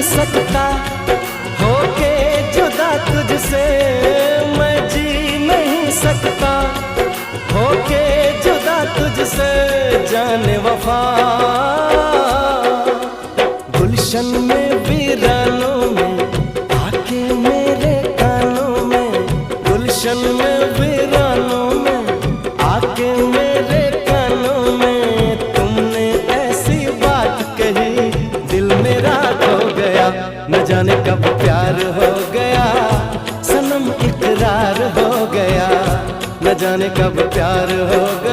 सकता होके जुदा तुझसे, मैं जी नहीं सकता होके जुदा तुझसे जाने वफा। गुलशन में वीरानों में आके मेरे कानों में, गुलशन में वीरानों में आके मेरे कानों में, तुमने ऐसी बात कही दिल मेरा खो गया। न जाने कब प्यार हो गया सनम इकरार हो गया, न जाने कब प्यार हो गया।